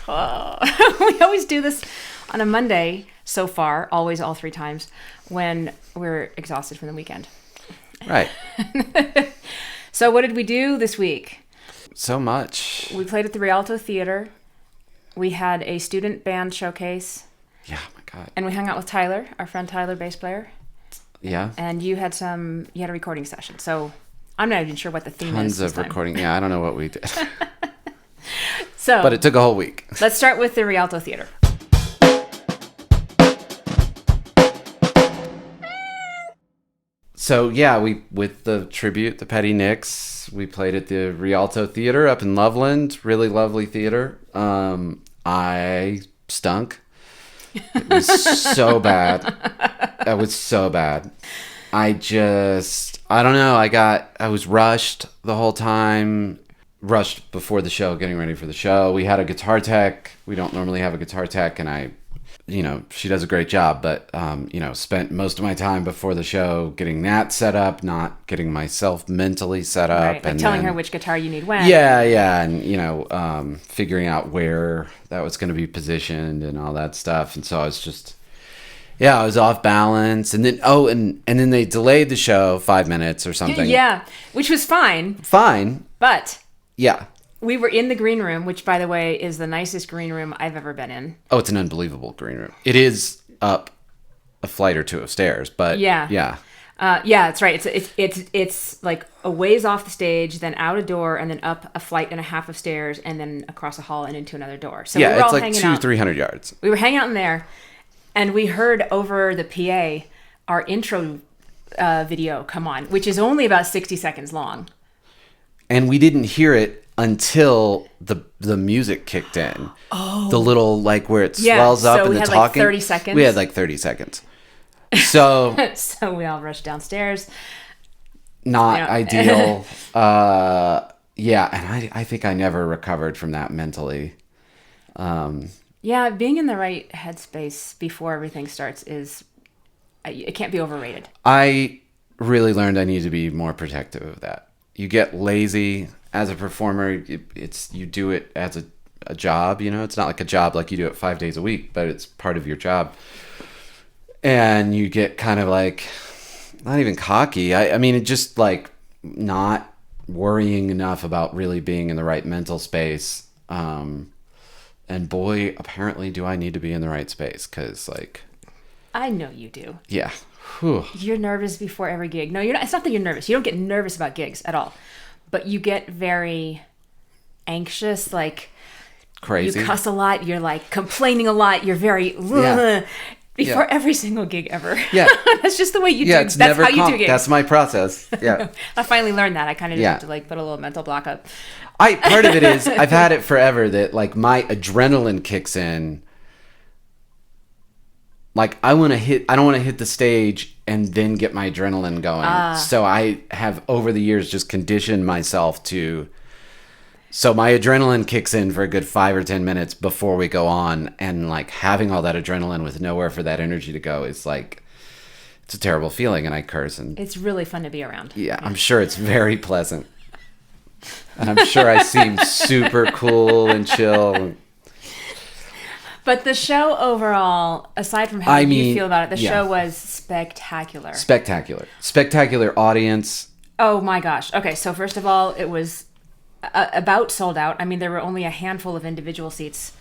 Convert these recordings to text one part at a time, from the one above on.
We always do this on a Monday so far, always all 3 times, when we're exhausted from the weekend. Right. So what did we do this week? So much. We played at the Rialto Theater. We had a student band showcase. Yeah, oh my God. And we hung out with Tyler, our friend Tyler, bass player. Yeah. And you had a recording session. So I'm not even sure what the theme is. Tons of recording. Yeah, I don't know what we did. But it took a whole week. Let's start with the Rialto Theater. So yeah, with the tribute, the Petty Nicks, we played at the Rialto Theater up in Loveland. Really lovely theater. I stunk. It was so bad. That was so bad. I don't know. I was rushed the whole time. Rushed before the show, getting ready for the show. We had a guitar tech. We don't normally have a guitar tech, and she does a great job, but, spent most of my time before the show getting that set up, not getting myself mentally set up. Right, and telling her which guitar you need when. Yeah, and, figuring out where that was going to be positioned and all that stuff. And so I was just, I was off balance. And then, and then they delayed the show 5 minutes or something. Yeah, which was fine. Fine. But. Yeah. We were in the green room, which, by the way, is the nicest green room I've ever been in. Oh, it's an unbelievable green room. It is up a flight or 2 of stairs, but yeah. Yeah, that's right. It's like a ways off the stage, then out a door, and then up a flight and a half of stairs, and then across a hall and into another door. So yeah, we were it's all like hanging 300 yards. We were hanging out in there, and we heard over the PA our intro video come on, which is only about 60 seconds long. And we didn't hear it until the music kicked in. Oh. The little, where it swells up and the talking. So we had 30 seconds? We had 30 seconds. So... So we all rushed downstairs. Not ideal. Yeah, and I think I never recovered from that mentally. Yeah, being in the right headspace before everything starts it can't be overrated. I really learned I need to be more protective of that. You get lazy as a performer. You do it as a job, it's not like a job like you do it 5 days a week, but it's part of your job. And you get kind of not even cocky. I mean, it just not worrying enough about really being in the right mental space. And boy, apparently do I need to be in the right space, because I know you do. Yeah. Whew. You're nervous before every gig. No, you're not. It's not that you're nervous. You don't get nervous about gigs at all. But you get very anxious, crazy. You cuss a lot. You're complaining a lot. You're very before every single gig ever. Yeah. That's just the way you do. That's never how you do gigs. That's my process. Yeah. I finally learned that. I kind of just have to put a little mental block up. Part of it is I've had it forever that my adrenaline kicks in. I don't want to hit the stage and then get my adrenaline going. So I have over the years just conditioned myself so my adrenaline kicks in for a good 5 or 10 minutes before we go on. And having all that adrenaline with nowhere for that energy to go is it's a terrible feeling, and I curse. And it's really fun to be around. Yeah, I'm sure it's very pleasant. And I'm sure I seem super cool and chill. But the show overall, aside from how you feel about it, the show was spectacular. Spectacular audience. Oh my gosh. Okay, so first of all, it was about sold out. I mean, there were only a handful of individual seats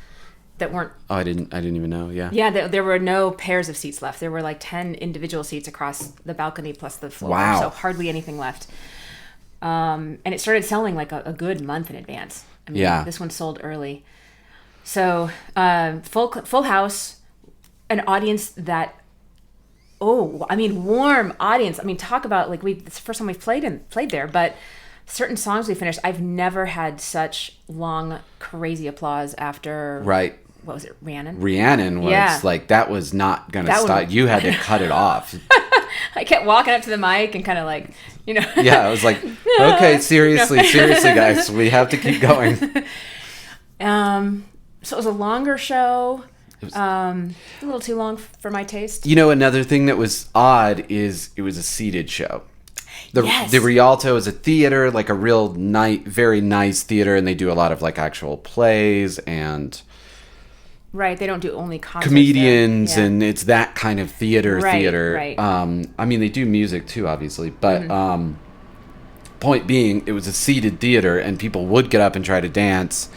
that weren't... Oh, I didn't even know, yeah. Yeah, there were no pairs of seats left. There were 10 individual seats across the balcony plus the floor. Wow. So hardly anything left. And it started selling a good month in advance. I mean, this one sold early. So, full house, an audience that, warm audience. I mean, talk about it's the first time we've played there, but certain songs we finished, I've never had such long, crazy applause after. Right. What was it? Rhiannon? Rhiannon was that was not going to stop. You had to cut it off. I kept walking up to the mic and kind of Yeah, I was okay, seriously, guys, we have to keep going. So it was a longer show, a little too long for my taste. Another thing that was odd is it was a seated show. The Rialto is a theater, a real very nice theater, and they do a lot of actual plays and Right, they don't do only concerts. Comedians, and it's that kind of theater. Right. I mean, they do music too, obviously, but point being, it was a seated theater, and people would get up and try to dance,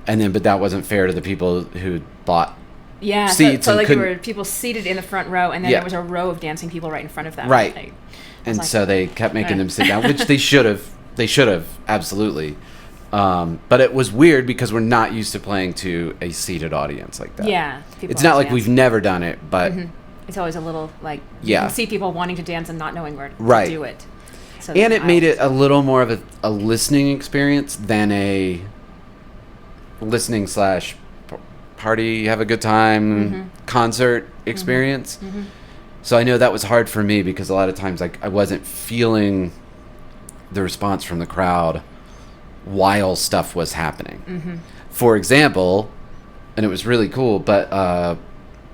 but that wasn't fair to the people who bought seats. So like there were people seated in the front row, and then there was a row of dancing people right in front of them. Right, so they kept making them sit down, which they should have. They should have, absolutely. But it was weird because we're not used to playing to a seated audience like that. Yeah. It's not like we've never done it, but... It's always a little, like, you can see people wanting to dance and not knowing where to do it. So and it made it a little more of a listening experience than a listening / party, have a good time, concert experience. So I know that was hard for me because a lot of times I wasn't feeling the response from the crowd while stuff was happening. For example, and it was really cool, but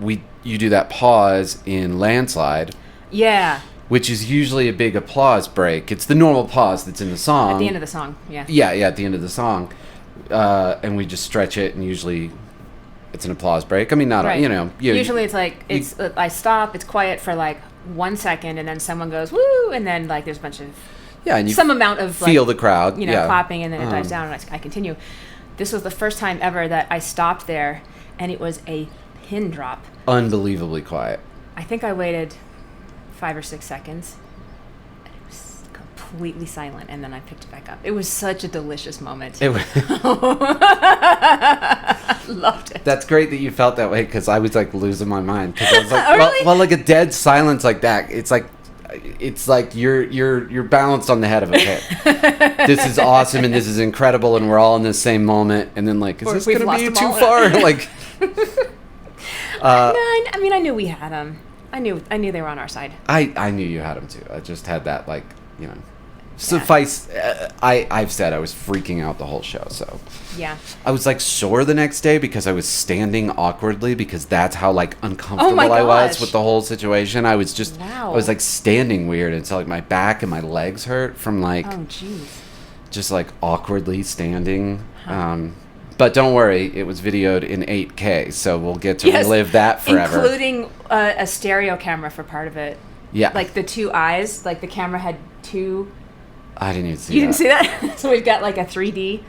you do that pause in Landslide. Yeah. Which is usually a big applause break. It's the normal pause that's in the song. At the end of the song, yeah. Yeah, at the end of the song. And we just stretch it, and usually it's an applause break. I mean, not, usually it's like, I stop, it's quiet for like 1 second, and then someone goes, woo, and then like there's a bunch of... Yeah, and you some amount of feel the crowd, clapping, and then it dies down, and I continue. This was the first time ever that I stopped there, and it was a pin drop. Unbelievably quiet. I think I waited 5 or 6 seconds. It was completely silent, and then I picked it back up. It was such a delicious moment. It was. Loved it. That's great that you felt that way, because I was like losing my mind. Because I was like, really? well, like a dead silence like that. It's like you're balanced on the head of a pit. This is awesome and this is incredible and we're all in the same moment, and then like, is this going to be too far? Like, I mean, I knew we had them. I knew they were on our side. I knew you had them too. I just had that, like, suffice. I've said I was freaking out the whole show, so yeah. I was like sore the next day because I was standing awkwardly, because that's how like uncomfortable I was with the whole situation. I was just I was like standing weird, and so like my back and my legs hurt from like just like awkwardly standing. But don't worry, it was videoed in 8K, so we'll get to relive that forever, including a stereo camera for part of it. Yeah, like the two eyes, like the camera had two. I didn't even see that. You didn't see that? So we've got like a 3D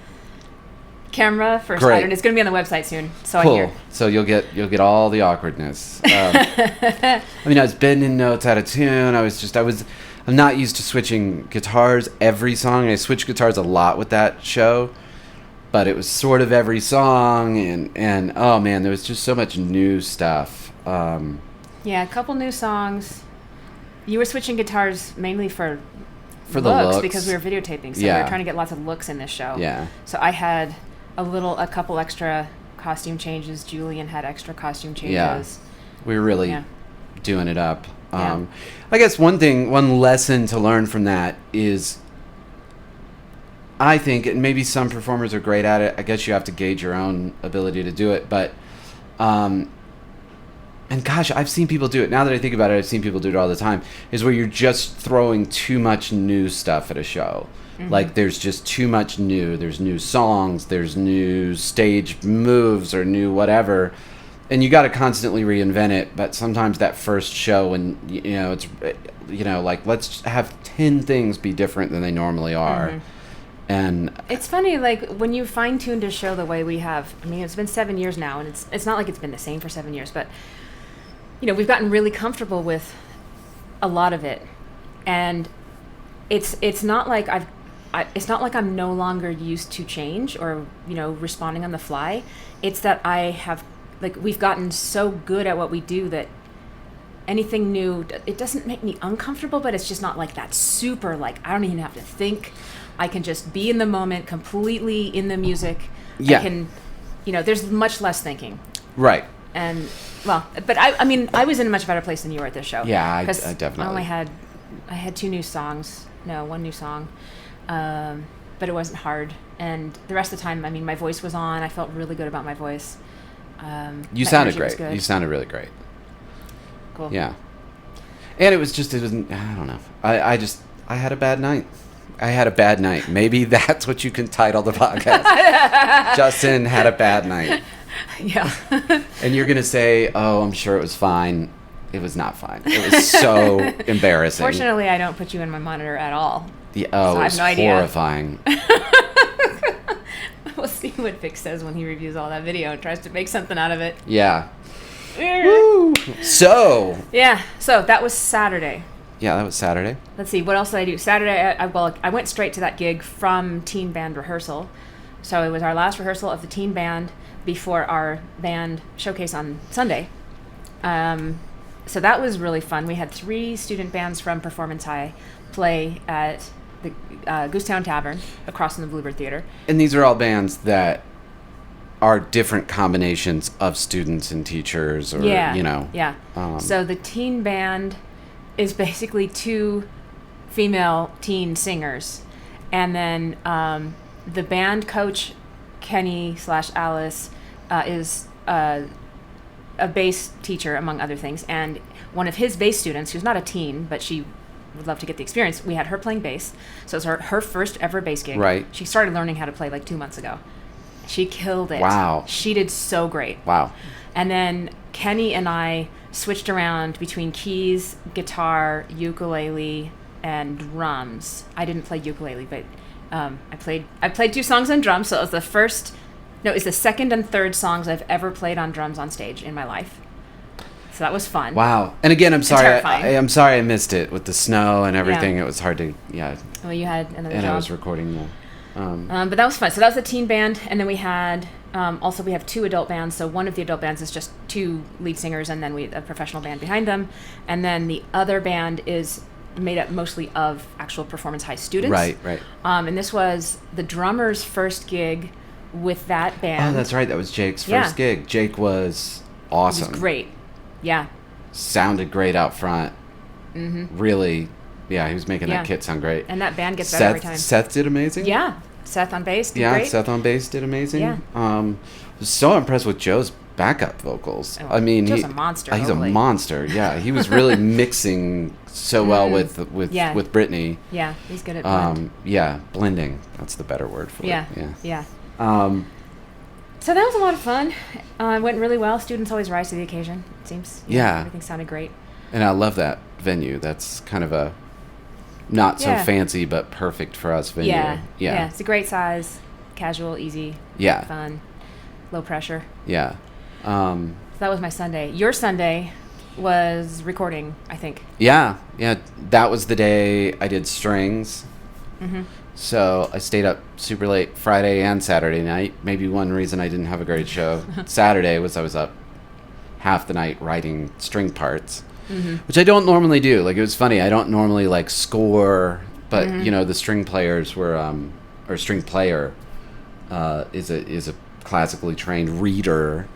camera for Spider, and it's going to be on the website soon. So cool. I hear. So you'll get all the awkwardness. I mean, I was bending notes out of tune. I'm not used to switching guitars every song. I switched guitars a lot with that show, but it was sort of every song, and oh man, there was just so much new stuff. Yeah, a couple new songs. You were switching guitars mainly for the looks, because we were videotaping, so we were trying to get lots of looks in this show. Yeah. So I had a couple extra costume changes. Julian had extra costume changes. Yeah. We were really doing it up. I guess one lesson to learn from that is, I think, and maybe some performers are great at it, I guess you have to gauge your own ability to do it, but and gosh, I've seen people do it. Now that I think about it, I've seen people do it all the time, is where you're just throwing too much new stuff at a show. Like, there's just too much new. There's new songs, there's new stage moves or new whatever, and you got to constantly reinvent it. But sometimes that first show, when it's like, let's have 10 things be different than they normally are. And it's funny, like, when you fine-tuned a show the way we have. I mean, it's been 7 years now, and it's not like it's been the same for 7 years, but we've gotten really comfortable with a lot of it, and it's not like it's not like I'm no longer used to change or responding on the fly. It's that I have, like, we've gotten so good at what we do that anything new, it doesn't make me uncomfortable, but it's just not like that super, like, I don't even have to think. I can just be in the moment, completely in the music. Yeah. I can, there's much less thinking. Right. And, well, but I mean, I was in a much better place than you were at this show. Yeah, I definitely. I had 2 new songs. No, 1 new song. But it wasn't hard. And the rest of the time, I mean, my voice was on. I felt really good about my voice. You sounded great. You sounded really great. Cool. Yeah. And it wasn't, I don't know. I had a bad night. Maybe that's what you can title the podcast. Justin had a bad night. Yeah. And you're going to say, oh, I'm sure it was fine. It was not fine. It was so embarrassing. Fortunately, I don't put you in my monitor at all. Yeah, oh, so it was horrifying. We'll see what Vic says when he reviews all that video and tries to make something out of it. Yeah. Woo! So. Yeah. So that was Saturday. Yeah, that was Saturday. Let's see. What else did I do? Saturday, I went straight to that gig from teen band rehearsal. So it was our last rehearsal of the teen band before our band showcase on Sunday. So that was really fun. We had 3 student bands from Performance High play at the Goosetown Tavern across from the Bluebird Theater. And these are all bands that are different combinations of students and teachers, or you know. Yeah. So the teen band is basically 2 female teen singers, and then the band coach Kenny/Alice is a bass teacher, among other things, and one of his bass students, who's not a teen, but she would love to get the experience. We had her playing bass, so it was her first ever bass gig. Right. She started learning how to play like 2 months ago. She killed it. Wow. She did so great. Wow. And then Kenny and I switched around between keys, guitar, ukulele, and drums. I didn't play ukulele, but I played 2 songs on drums, so it was it's the second and third songs I've ever played on drums on stage in my life. So that was fun. Wow. And again, I'm sorry. I'm sorry I missed it with the snow and everything. Yeah. It was hard to, Well, you had another and job. I was recording but that was fun. So that was the teen band, and then we had we have 2 adult bands. So one of the adult bands is just 2 lead singers, and then we a professional band behind them, and then the other band is made up mostly of actual Performance High students. Right. And this was the drummer's first gig with that band. Oh, that's right. That was Jake's first gig. Jake was awesome. He was great. Yeah. Sounded great out front. Mm-hmm. He was making that kit sound great. And that band gets better every time. Seth did amazing. Yeah. Seth on bass did great. Seth on bass did amazing. Yeah. Was so impressed with Joe's backup vocals. Oh, I mean, Joe's a monster. He's a monster. Yeah, he was really mixing so well with Brittany. Yeah, he's good at blend. Blending. That's the better word for it. Yeah. So that was a lot of fun. It went really well. Students always rise to the occasion, it seems. Everything sounded great. And I love that venue. That's kind of a not so fancy but perfect for us venue. Yeah. It's a great size, casual, easy, fun, low pressure. Yeah. So that was my Sunday. Your Sunday was recording, I think. Yeah. That was the day I did strings. Mm-hmm. So I stayed up super late Friday and Saturday night. Maybe one reason I didn't have a great show Saturday was I was up half the night writing string parts, which I don't normally do. Like, it was funny. I don't normally like score, but the string players were, or string player is a classically trained reader.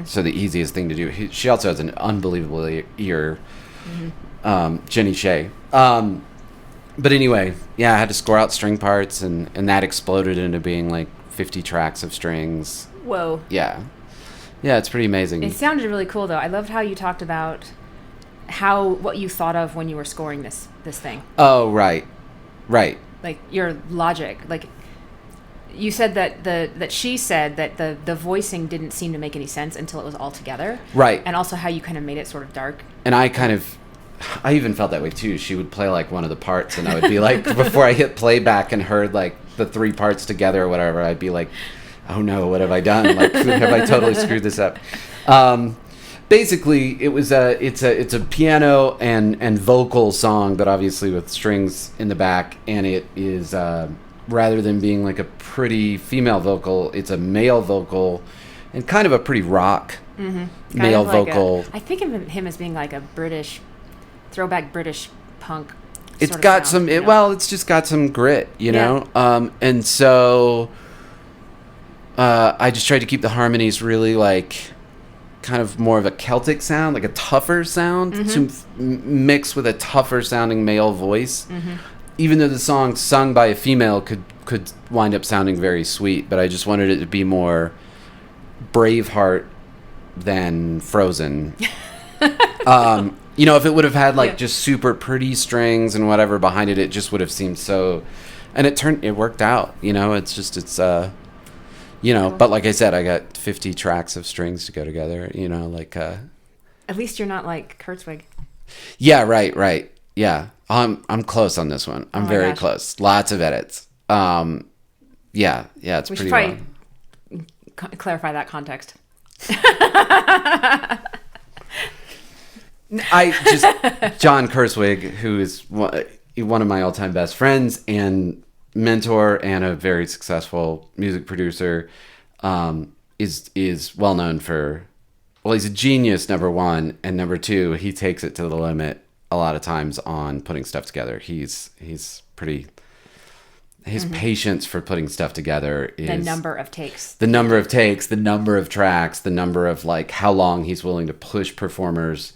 So the easiest thing to do. She also has an unbelievable ear, Jenny Shea. But anyway, I had to score out string parts, and that exploded into being like 50 tracks of strings. Whoa. Yeah, it's pretty amazing. It sounded really cool, though. I loved how you talked about what you thought of when you were scoring this thing. Oh, right. Like your logic. Like, you said that she said that the voicing didn't seem to make any sense until it was all together. Right. And also how you kind of made it sort of dark. And I even felt that way too. She would play like one of the parts, and I would be like, before I hit playback and heard like the 3 parts together or whatever, I'd be like, oh no, what have I done? Like, have I totally screwed this up? Basically, it's a piano and vocal song, but obviously with strings in the back, and it is rather than being like a pretty female vocal, it's a male vocal, and kind of a pretty rock male vocal. I think of him as being like a throwback British punk. It's got sound, it's just got some grit, you know? And so I just tried to keep the harmonies really like kind of more of a Celtic sound, like a tougher sound, to mix with a tougher sounding male voice. Even though the song sung by a female could wind up sounding very sweet, but I just wanted it to be more Braveheart than Frozen. If it would have had like just super pretty strings and whatever behind it, it just would have seemed so. And it worked out. It's Cool. But like I said, I got 50 tracks of strings to go together, like At least you're not like Kurtzwig. Yeah, right. Yeah. I'm close on this one. I'm very close. Lots of edits. Yeah, it's we pretty should probably clarify that context. John Kurtzwig, who is one of my all-time best friends and mentor and a very successful music producer, is well known for, well, he's a genius, number one, and number two, he takes it to the limit a lot of times on putting stuff together. His patience for putting stuff together is the number of takes, the number of tracks, the number of like how long he's willing to push performers.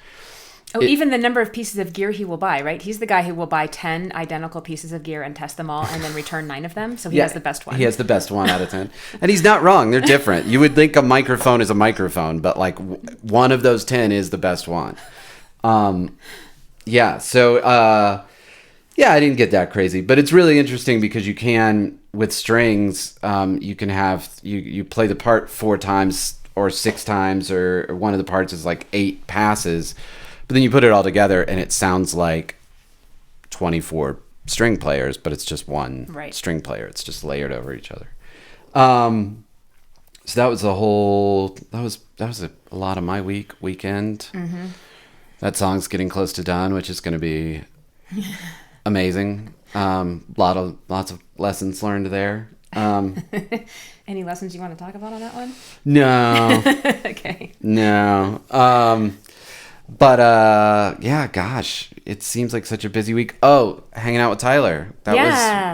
Even the number of pieces of gear he will buy, right? He's the guy who will buy 10 identical pieces of gear and test them all and then return 9 of them. So he has the best one. He has the best one out of 10. And he's not wrong. They're different. You would think a microphone is a microphone, but like one of those 10 is the best one. So I didn't get that crazy, but it's really interesting because you can, with strings, you can have, you play the part 4 times or 6 times, or one of the parts is like 8 passes. But then you put it all together and it sounds like 24 string players, but it's just one string player. It's just layered over each other. So that was a lot of my weekend. Mm-hmm. That song's getting close to done, which is going to be amazing. Lots of lessons learned there. Any lessons you want to talk about on that one? No. Okay. No. Gosh, it seems like such a busy week. Oh, hanging out with Tyler.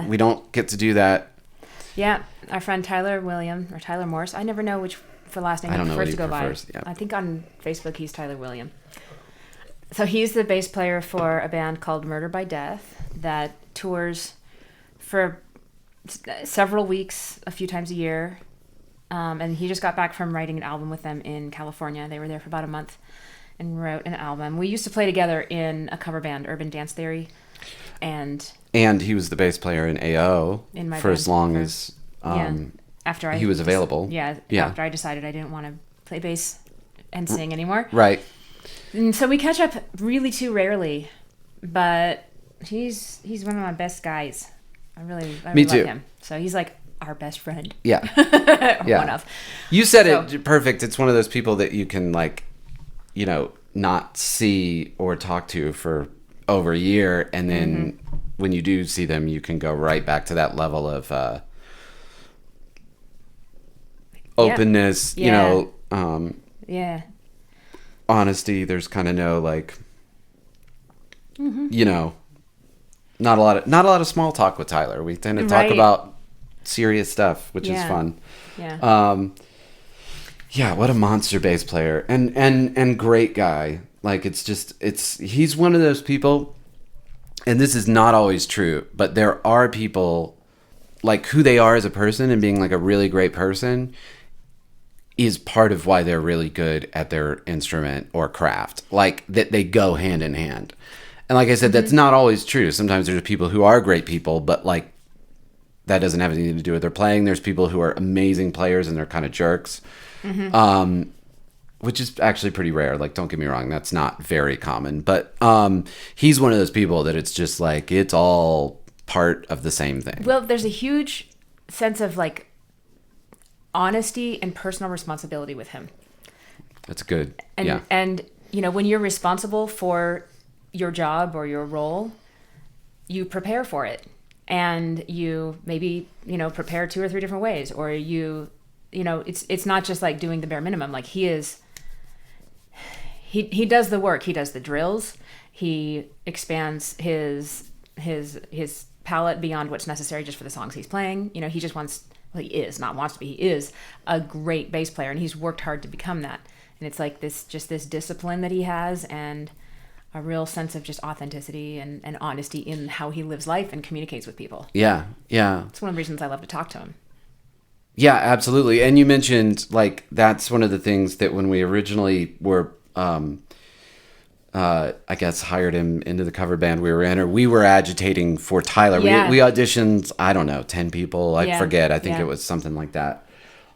We don't get to do that. Yeah, our friend Tyler Morse. I never know which for last name he prefers to go by. Yeah. I think on Facebook he's Tyler William. So he's the bass player for a band called Murder by Death that tours for several weeks, a few times a year. And he just got back from writing an album with them in California. They were there for about a month and wrote an album. We used to play together in a cover band, Urban Dance Theory. And he was the bass player in AO for as long as after he was available. After I decided I didn't want to play bass and sing anymore. Right. And so we catch up really too rarely, but he's one of my best guys. I really love him. So he's like our best friend. Yeah. One of. You said it perfect. It's one of those people that you can not see or talk to for over a year, and then when you do see them, you can go right back to that level of openness. Honesty. There's kind of no not a lot of small talk with Tyler. We tend to talk about serious stuff, which is fun. What a monster bass player and great guy. Like he's one of those people, and this is not always true, but there are people like who they are as a person and being like a really great person is part of why they're really good at their instrument or craft. Like that they go hand in hand. And like I said, that's not always true. Sometimes there's people who are great people, but like that doesn't have anything to do with their playing. There's people who are amazing players and they're kind of jerks. Which is actually pretty rare. Like, don't get me wrong, that's not very common. But he's one of those people that it's just like it's all part of the same thing. Well, there's a huge sense of like honesty and personal responsibility with him. That's good. And when you're responsible for your job or your role, you prepare for it, and you maybe prepare 2 or 3 different ways, or it's not just like doing the bare minimum. Like he does the work. He does the drills. He expands his palette beyond what's necessary just for the songs he's playing. He just he is a great bass player, and he's worked hard to become that. And it's like this discipline that he has, and a real sense of just authenticity and honesty in how he lives life and communicates with people. Yeah. It's one of the reasons I love to talk to him. Yeah, absolutely. And you mentioned like that's one of the things that when we originally were I guess hired him into the cover band we were in, or we were agitating for Tyler. We auditioned, I don't know, 10 people. I forget. I think it was something like that.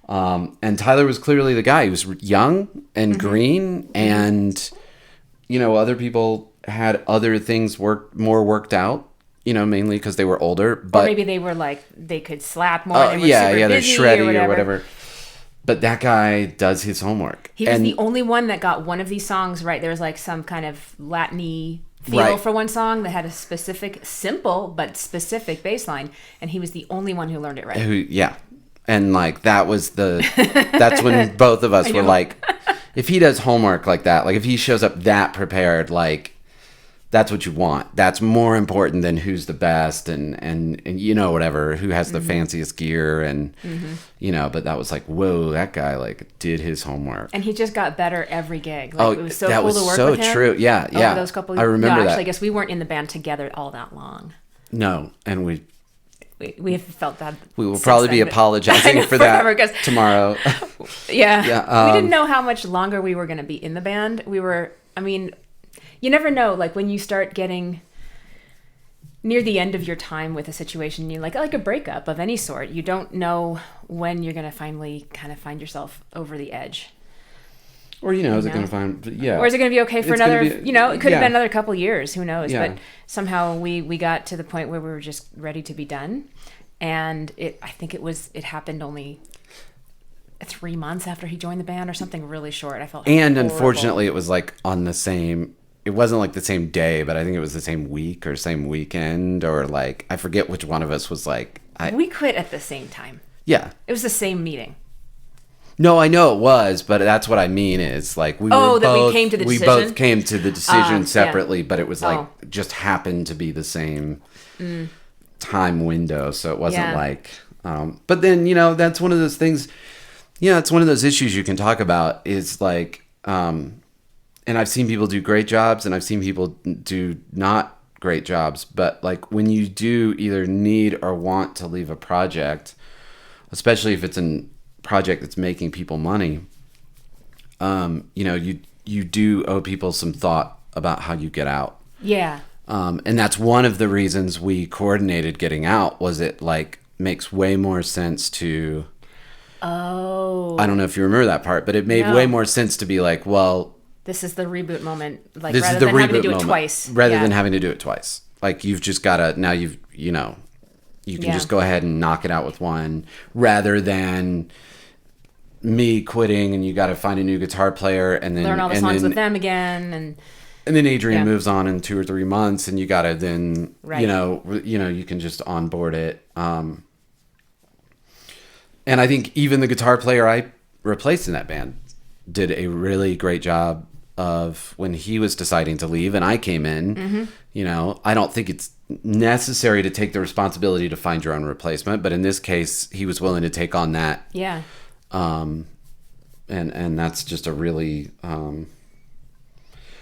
And Tyler was clearly the guy. He was young and green, and other people had other things more worked out. Mainly because they were older, but or maybe they were like they could slap more. They were they're busy shreddy or whatever. But that guy does his homework. He was the only one that got one of these songs right. There was like some kind of Latin-y feel for one song that had a specific, simple but specific bass line, and he was the only one who learned it right. And like that's when both of us were like, if he does homework like that, like if he shows up that prepared, like that's what you want. That's more important than who's the best and whatever, who has the fanciest gear and but that was like, whoa, that guy like did his homework. And he just got better every gig. Like, it was so that cool was to work so with him. true. Yeah. Over those couple I remember that. Actually, I guess we weren't in the band together all that long. No, and we have felt that. We will probably be apologizing for that tomorrow. Yeah. We didn't know how much longer we were going to be in the band. You never know, like when you start getting near the end of your time with a situation, you like a breakup of any sort. You don't know when you're going to finally kind of find yourself over the edge. Or, is it going to find, Or is it going to be okay for another, it could have been another couple years, who knows? Yeah. But somehow we got to the point where we were just ready to be done. And I think it happened only 3 months after he joined the band or something really short. I felt And horrible. Unfortunately, it was like on the same, it wasn't like the same day, but I think it was the same week or same weekend, or like, I forget which one of us was like. We quit at the same time. Yeah. It was the same meeting. No, I know it was, but that's what I mean is like we came to the decision? We both came to the decision separately, but it was like just happened to be the same time window, so it wasn't like but then that's one of those things, it's one of those issues you can talk about is like and I've seen people do great jobs and I've seen people do not great jobs, but like when you do either need or want to leave a project, especially if it's a project that's making people money, you do owe people some thought about how you get out. Yeah. And that's one of the reasons we coordinated getting out, was it like makes way more sense to I don't know if you remember that part, but it made way more sense to be like, well, this is the reboot moment, like this rather is the than reboot having to do moment, it twice. Rather than having to do it twice. Like you've just gotta now you can just go ahead and knock it out with one, rather than me quitting and you got to find a new guitar player and then learn all the songs with them again, and then Adrienne moves on in 2 or 3 months and you got to then you can just onboard it. And I think even the guitar player I replaced in that band did a really great job of when he was deciding to leave and I came in. I don't think it's necessary to take the responsibility to find your own replacement, but in this case he was willing to take on that. And that's just a really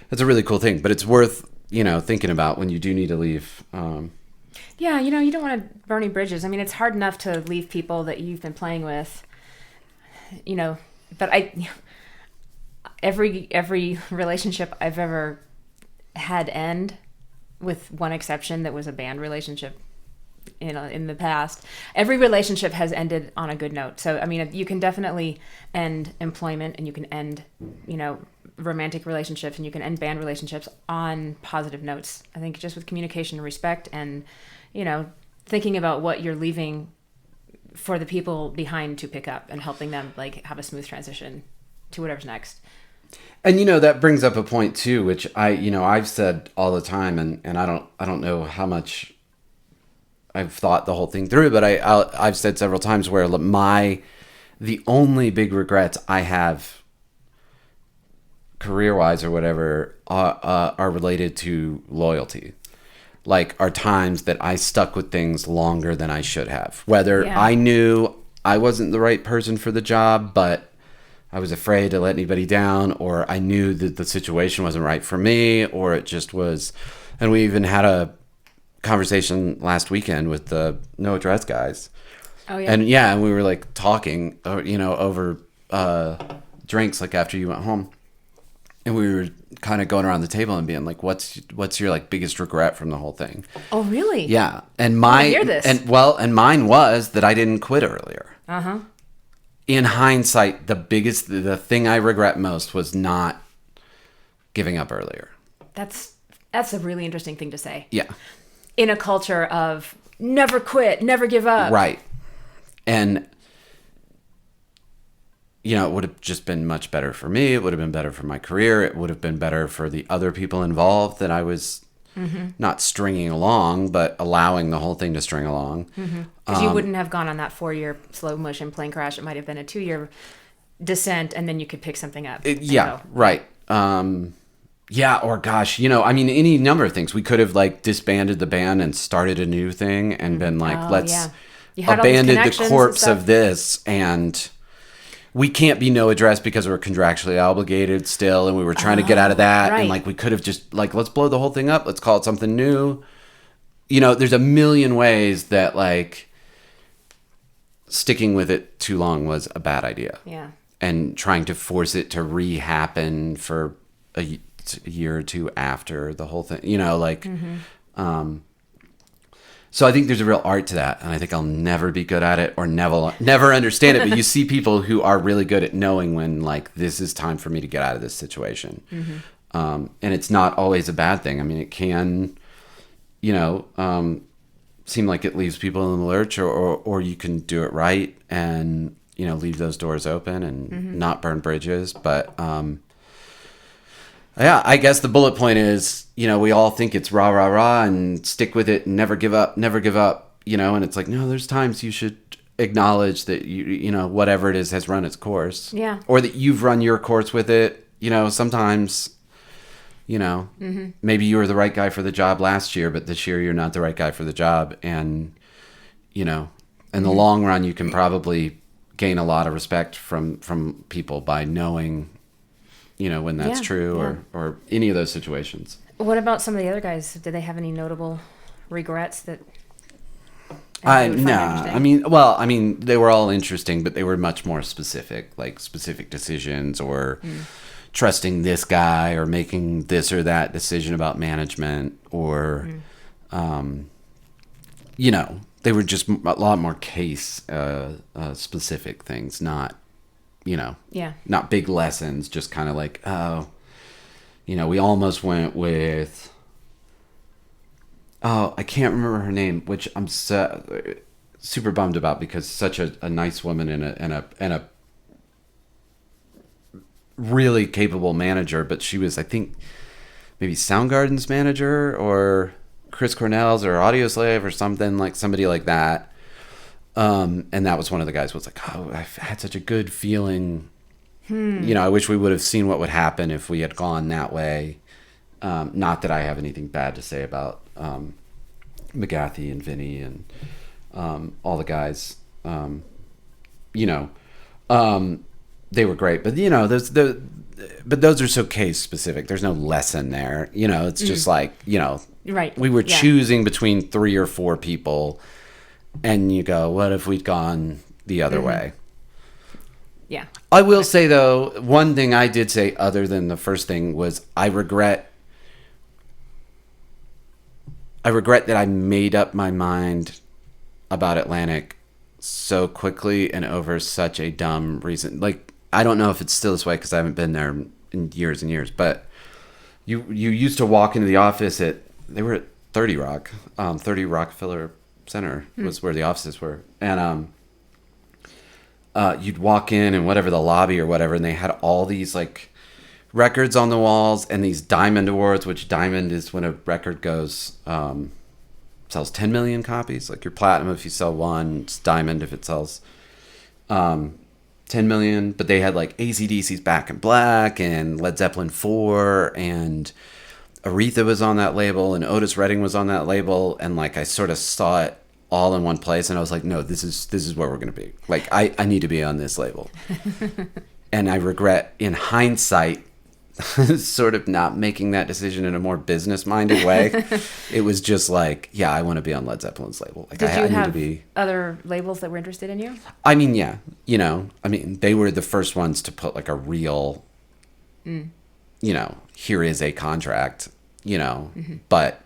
that's a really cool thing, but it's worth thinking about when you do need to leave. You don't want to burn any bridges. I mean, it's hard enough to leave people that you've been playing with, but every relationship I've ever had end, with one exception that was a band relationship in the past, every relationship has ended on a good note. So I mean, you can definitely end employment and you can end romantic relationships and you can end band relationships on positive notes. I think just with communication and respect and thinking about what you're leaving for the people behind to pick up and helping them like have a smooth transition to whatever's next. And that brings up a point too, which I've said all the time, and I don't know how much I've thought the whole thing through, but I've said several times where the only big regrets I have career-wise or whatever are related to loyalty. Like are times that I stuck with things longer than I should have. Whether I knew I wasn't the right person for the job, but I was afraid to let anybody down, or I knew that the situation wasn't right for me, or it just was. And we even had a conversation last weekend with the No Address guys. Oh yeah. And we were like talking, over drinks, like after you went home, and we were kind of going around the table and being like, "What's your like biggest regret from the whole thing?" Oh really? Yeah. And mine, hear this. and mine was that I didn't quit earlier. in hindsight, the thing I regret most was not giving up earlier. That's a really interesting thing to say. Yeah. In a culture of never quit, never give up. Right. And, it would have just been much better for me. It would have been better for my career. It would have been better for the other people involved that I was not stringing along, but allowing the whole thing to string along. Because you wouldn't have gone on that 4-year slow motion plane crash. It might have been a 2-year descent, and then you could pick something up. Right. Yeah, or gosh, any number of things. We could have disbanded the band and started a new thing and been let's abandon the corpse of this, and we can't be no address because we're contractually obligated still, and we were trying to get out of that, right. And we could have just let's blow the whole thing up, let's call it something new. There's a million ways that sticking with it too long was a bad idea. Yeah. And trying to force it to re-happen for a year or two after the whole thing, so I think there's a real art to that, and I think I'll never be good at it or never understand it. But you see people who are really good at knowing when this is time for me to get out of this situation, and it's not always a bad thing. I mean, it can, seem like it leaves people in the lurch, or you can do it right and leave those doors open and not burn bridges, but. Yeah, I guess the bullet point is, we all think it's rah, rah, rah and stick with it and never give up, and it's no, there's times you should acknowledge that whatever it is has run its course. Yeah. Or that you've run your course with it. Sometimes, maybe you were the right guy for the job last year, but this year you're not the right guy for the job. And, in the long run, you can probably gain a lot of respect from people by knowing when that's true, or any of those situations. What about some of the other guys? Did they have any notable regrets that? No. I mean, they were all interesting, but they were much more specific, specific decisions, or trusting this guy, or making this or that decision about management, or, they were just a lot more case specific things, not. Not big lessons, just kind of we almost went with, I can't remember her name, which I'm super bummed about, because such a nice woman and a really capable manager, but she was, I think, maybe Soundgarden's manager, or Chris Cornell's, or Audioslave, or something, somebody like that. And that was one of the guys who was I've had such a good feeling. I wish we would have seen what would happen if we had gone that way. Not that I have anything bad to say about McGathy and Vinny and all the guys. They were great, but those are so case specific. There's no lesson there. It's just right. We were choosing between 3 or 4 people. And you go, what if we'd gone the other way? Yeah. I will say, though, one thing I did say other than the first thing was I regret that I made up my mind about Atlantic so quickly and over such a dumb reason. I don't know if it's still this way because I haven't been there in years and years, but you used to walk into the office they were at 30 Rockefeller Center was where the offices were, and you'd walk in and whatever the lobby or whatever, and they had all these records on the walls and these Diamond Awards, which Diamond is when a record goes sells 10 million copies. You're platinum if you sell one, it's Diamond if it sells 10 million. But they had AC/DC's Back in Black and Led Zeppelin 4 and Aretha was on that label, and Otis Redding was on that label, and I sort of saw it all in one place, and I was no, this is where we're gonna be. I need to be on this label. And I regret, in hindsight, sort of not making that decision in a more business-minded way. It was just yeah, I want to be on Led Zeppelin's label. Did you have other labels that were interested in you? I mean, yeah, they were the first ones to put a real, here is a contract. But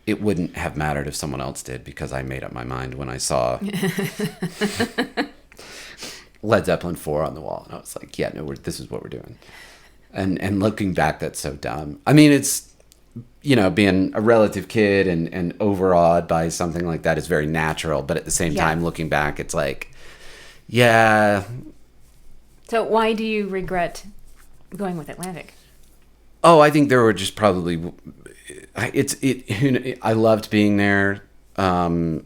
it wouldn't have mattered if someone else did, because I made up my mind when I saw Led Zeppelin 4 on the wall. And I was like, yeah, no, this is what we're doing. And looking back, that's so dumb. I mean, it's, you know, being a relative kid and overawed by something like that is very natural. But at the same time, looking back, it's like, yeah. So why do you regret going with Atlantic? Oh, I think there were just probably, I loved being there. Loved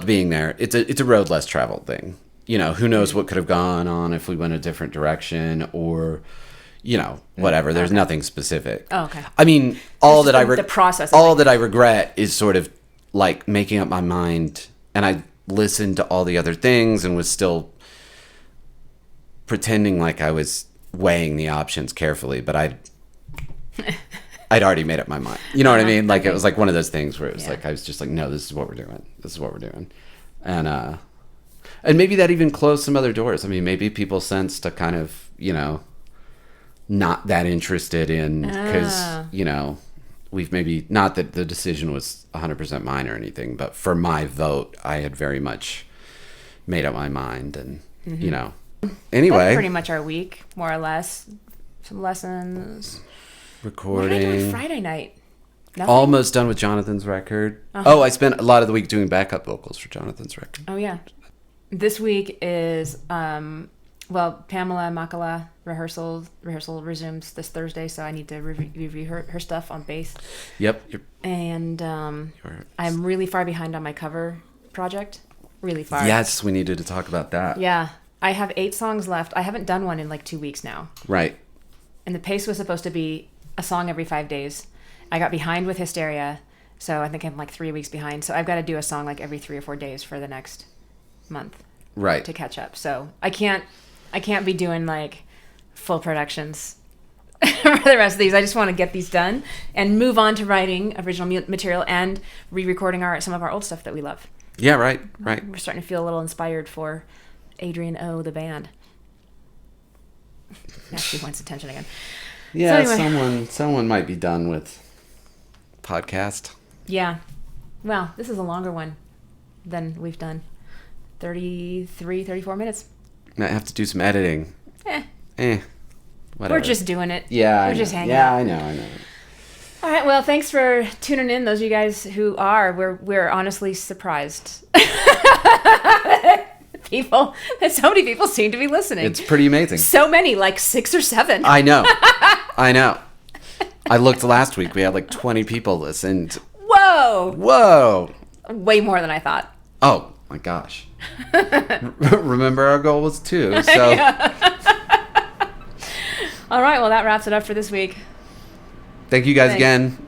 being there. It's a road less traveled thing. You know, who knows what could have gone on if we went a different direction or, you know, whatever. There's nothing specific. Oh, okay. I mean, that I regret is sort of like making up my mind, and I listened to all the other things and was still pretending like I was weighing the options carefully, but I'd already made up my mind. You know what I mean? Like, it was like one of those things where it was like, I was just like, no, this is what we're doing. This is what we're doing. And maybe that even closed some other doors. I mean, maybe people sensed a kind of, you know, not that interested in, because, you know, we've maybe, not that the decision was 100% mine or anything, but for my vote, I had very much made up my mind and, you know, anyway. That's pretty much our week, more or less. Some lessons. Recording. What did I do on Friday night? Nothing? Almost done with Jonathan's record. Oh, I spent a lot of the week doing backup vocals for Jonathan's record. Oh, yeah. This week is, Pamela Makala rehearsal resumes this Thursday, so I need to review her stuff on bass. Yep. And I'm really far behind on my cover project. Really far. Yes, we needed to talk about that. Yeah. I have 8 songs left. I haven't done one in like 2 weeks now. Right. And the pace was supposed to be a song every 5 days. I got behind with Hysteria, so I think I'm like 3 weeks behind. So I've got to do a song like every 3 or 4 days for the next month. Right. To catch up. So I can't be doing like full productions for the rest of these. I just want to get these done and move on to writing original material and re-recording some of our old stuff that we love. Yeah, right. We're starting to feel a little inspired for Adrienne O, the band. Now she wants attention again. Yeah, so anyway. someone might be done with podcast. Yeah. Well, this is a longer one than we've done. 33, 34 minutes. Might have to do some editing. Whatever. We're just doing it. Yeah. We're just hanging out. Yeah, I know. All right, well, thanks for tuning in, those of you guys who are. We're honestly surprised. So many people seem to be listening. It's pretty amazing. So many, like 6 or 7. I know. I looked last week. We had like 20 people listened. Whoa. Way more than I thought. Oh, my gosh. Remember, our goal was 2, so. All right, well, that wraps it up for this week. Thank you guys again.